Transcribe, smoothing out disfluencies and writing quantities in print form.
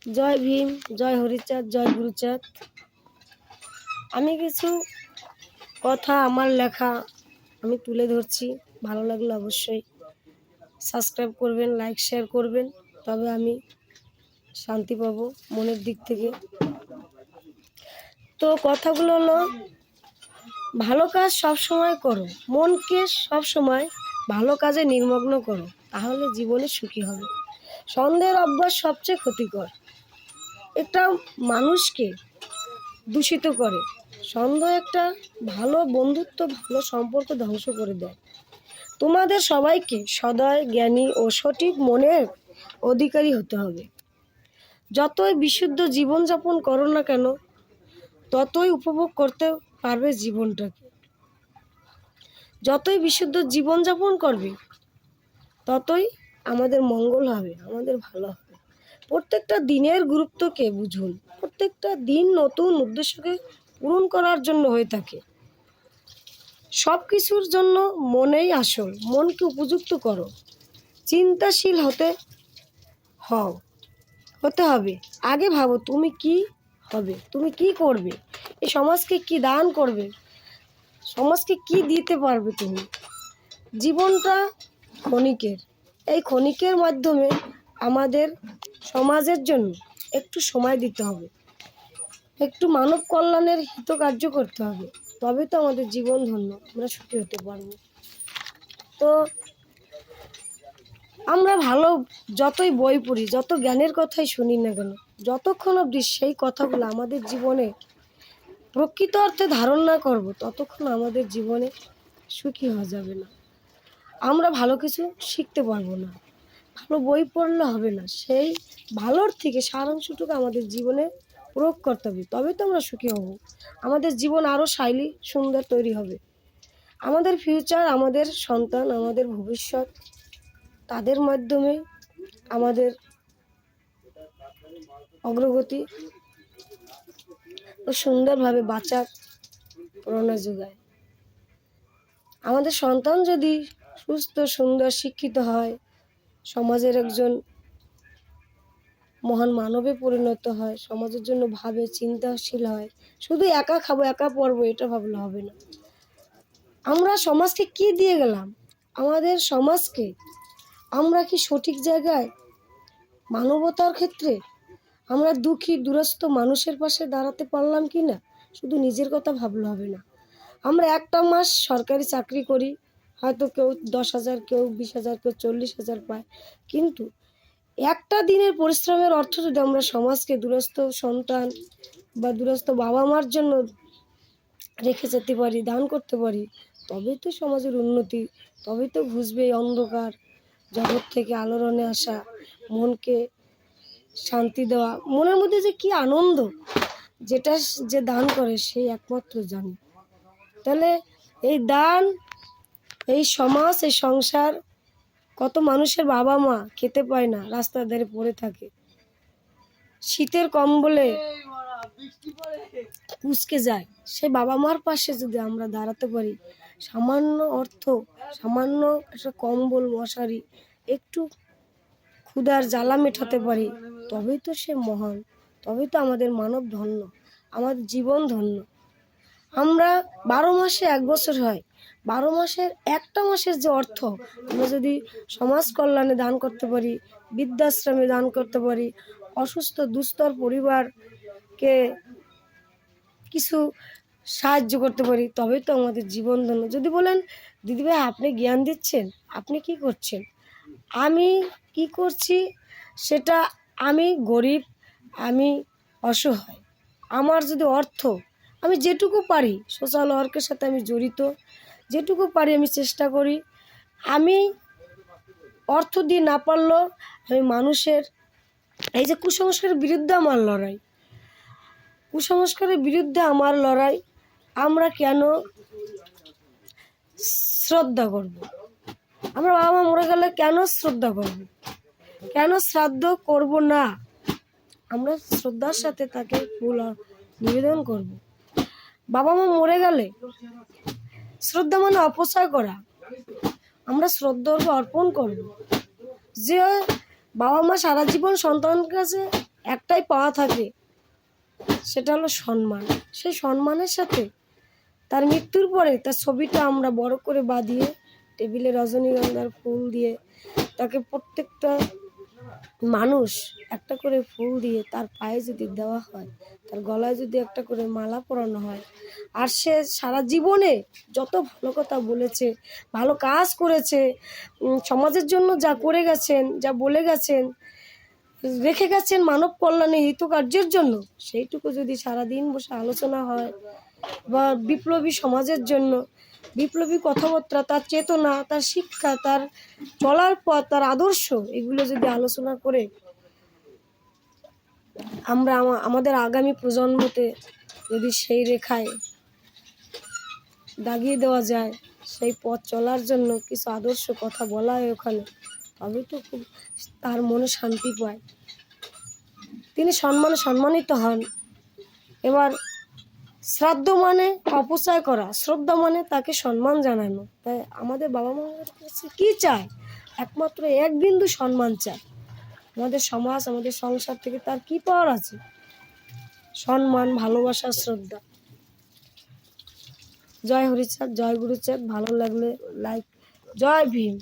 জয় ভীম, জয় হরিচাঁদ, জয় গুরুচাঁদ। আমি কিছু কথা আমার লেখা আমি তুলে ধরছি। ভালো লাগলে অবশ্যই সাবস্ক্রাইব করবেন, লাইক শেয়ার করবেন, তবে আমি শান্তি পাবো মনের দিক থেকে। তো কথাগুলো হলো, ভালো কাজ সব সময় করো, মনকে সব সময় ভালো কাজে নিমগ্ন করো, তাহলে জীবনে সুখী হবে। সন্দেহের অভ্যাস সবচেয়ে ক্ষতিকর, একটা মানুষকে দূষিত করে। সন্দেহ একটা ভালো বন্ধুত্ব, ভালো সম্পর্ক ধ্বংস করে দেয়। তোমাদের সবাইকে সদয়, জ্ঞানী ও সঠিক মনের অধিকারী হতে হবে। যতই বিশুদ্ধ জীবনযাপন করো না কেন, ততই উপভোগ করতে পারবে জীবনটাকে। যতই বিশুদ্ধ জীবনযাপন করবে, ততই আমাদের মঙ্গল হবে, আমাদের ভালো হবে। প্রত্যেকটা দিনের গুরুত্বকে বুঝুন। প্রত্যেকটা দিন নতুন উদ্দেশ্যকে পূরণ করার জন্য হয়ে থাকে। সব কিছুর জন্য মনেই আসল। মনকে উপযুক্ত করো, চিন্তাশীল হতে হবে। আগে ভাবো তুমি কি হবে, তুমি কি করবে, এই সমাজকে কি দান করবে, সমাজকে কি দিতে পারবে তুমি। জীবনটা ক্ষণিকের, এই ক্ষণিকের মাধ্যমে আমাদের সমাজের জন্য একটু সময় দিতে হবে, একটু মানব কল্যাণের হিতকার্য করতে হবে, তবে তো আমাদের জীবন ধন্য, আমরা সুখী হতে পারব। তো আমরা ভালো যতই বই পড়ি, যত জ্ঞানের কথাই শুনি না কেন, যতক্ষণ অবধি সেই কথাগুলো আমাদের জীবনে প্রকৃত অর্থে ধারণ না করব, ততক্ষণ আমাদের জীবনে সুখী হওয়া যাবে না। আমরা ভালো কিছু শিখতে পারবো না, ভালো বই পড়লে হবে না। সেই ভালোর থেকে সারাংশটুকু আমাদের জীবনে প্রয়োগ করতে হবে, তবে তো আমরা সুখী হব। আমাদের জীবন আরও শাইলি সুন্দর তৈরি হবে। আমাদের ফিউচার, আমাদের সন্তান, আমাদের ভবিষ্যৎ, তাদের মাধ্যমে আমাদের অগ্রগতি ও সুন্দরভাবে বাঁচার প্রেরণা যোগায়। আমাদের সন্তান যদি সুস্থ, সুন্দর, শিক্ষিত হয়, সমাজের একজন মহান মানবে পরিণত হয়, সমাজের জন্য ভাবে, চিন্তাশীল হয়, শুধু একা খাবো, একা পড়বো, এটা ভাবলে হবে না। আমরা সমাজকে কি দিয়ে গেলাম? আমাদের সমাজকে আমরা কি সঠিক জায়গায়, মানবতার ক্ষেত্রে আমরা দুঃখী দুরস্থ মানুষের পাশে দাঁড়াতে পারলাম কি না? শুধু নিজের কথা ভাবলে হবে না। আমরা একটা মাস সরকারি চাকরি করি, হয়তো কেউ 10,000, কেউ 20,000, কেউ 40,000 পায়, কিন্তু একটা দিনের পরিশ্রমের অর্থ যদি আমরা সমাজকে, দুরস্থ সন্তান বা দুরস্থ বাবা মার জন্য রেখে যেতে পারি, দান করতে পারি, তবেই তো সমাজের উন্নতি, তবেই তো বুঝবে এই অন্ধকার জগৎ থেকে আলোড়নে আসা, মনকে শান্তি দেওয়া, মনের মধ্যে যে কি আনন্দ, যেটা যে দান করে সেই একমাত্র জানে। তাহলে এই দান, এই সমাজ, এই সংসার, কত মানুষের বাবা মা খেতে পায় না, রাস্তার ধারে পড়ে থাকে, শীতের কম্বলে কুঁচকে যায়। সেই বাবা মার পাশে যদি আমরা দাঁড়াতে পারি, সামান্য অর্থ, সামান্য একটা কম্বল, মশারি, একটু ক্ষুধার জ্বালা মেটাতে পারি, তবেই তো সে মহান, তবেই তো আমাদের মানব ধন্য, আমাদের জীবন ধন্য। আমরা 12 মাসে 1 বছর হয়, 12 মাসের একটা মাসের যে অর্থ আমরা যদি সমাজ কল্যাণে দান করতে পারি, বৃদ্ধাশ্রমে দান করতে পারি, অসুস্থ দুস্থর পরিবারকে কিছু সাহায্য করতে পারি, তবেই তো আমাদের জীবন ধন্য। যদি বলেন দিদিভাই আপনি জ্ঞান দিচ্ছেন, আপনি কি করছেন? আমি কি করছি সেটা, আমি গরিব, আমি অসহায়, আমার যদি অর্থ, আমি যেটুকু পারি সোশ্যাল ওয়ার্কের সাথে আমি জড়িত, যেটুকু পারি আমি চেষ্টা করি। আমি অর্থ দিয়ে না পারলেও আমি মানুষের, এই যে কুসংস্কারের বিরুদ্ধে আমার লড়াই, কুসংস্কারের বিরুদ্ধে আমার লড়াই। আমরা কেন শ্রদ্ধা করব? আমরা বাবা মা মরে গেলে কেন শ্রদ্ধা করব? কেন শ্রাদ্ধ করব না? আমরা শ্রদ্ধার সাথে তাকে ফুল নিবেদন করব। বাবা মা মরে গেলে শ্রদ্ধা মানে অপচয় করা, আমরা শ্রদ্ধা অর্পণ করব। যে বাবা মা সারা জীবন সন্তানের কাছে একটাই পাওয়া থাকে, সেটা হলো সম্মান। সেই সম্মানের সাথে তার মৃত্যুর পরে তার ছবিটা আমরা বড় করে বাঁধিয়ে টেবিলে রজনীগন্ধার ফুল দিয়ে তাকে প্রত্যেকটা মানুষ একটা করে ফুল দিয়ে তার পায়ে যদি দেওয়া হয়, তার গলায় যদি একটা করে মালা পরানো হয়, আর সে সারা জীবনে যত ভালো কথা বলেছে, ভালো কাজ করেছে, সমাজের জন্য যা করে গেছেন, যা বলে গেছেন, রেখে গেছেন মানব কল্যাণে হিতকার্যের জন্য, সেইটুকু যদি সারাদিন বসে আলোচনা হয়, বা বিপ্লবী সমাজের জন্য বিপ্লবী কথাবার্তা, তার চেতনা, তার শিক্ষা, তার চলার পথ, তার আদর্শ, এগুলো যদি আলোচনা করে আমরা আমাদের আগামী প্রজন্মতে যদি সেই রেখায় দাগিয়ে দেওয়া যায়, সেই পথ চলার জন্য কিছু আদর্শ কথা বলা হয় ওখানে, তবে তো খুব তার মনে শান্তি পায়, তিনি সম্মানিত হন। এবার শ্রাদ্ধ মানে অপচয় করা, শ্রদ্ধা মানে তাকে সম্মান জানানো। তাই আমাদের বাবা মায়ের কাছে কী চায়? একমাত্র এক বিন্দু সম্মান চায়। আমাদের সমাজ, আমাদের সংসার থেকে তার কী পাওয়ার আছে? সম্মান, ভালোবাসা, শ্রদ্ধা। জয় হরিচাঁদ, জয় গুরুচাঁদ। ভালো লাগলে লাইক। জয় ভীম।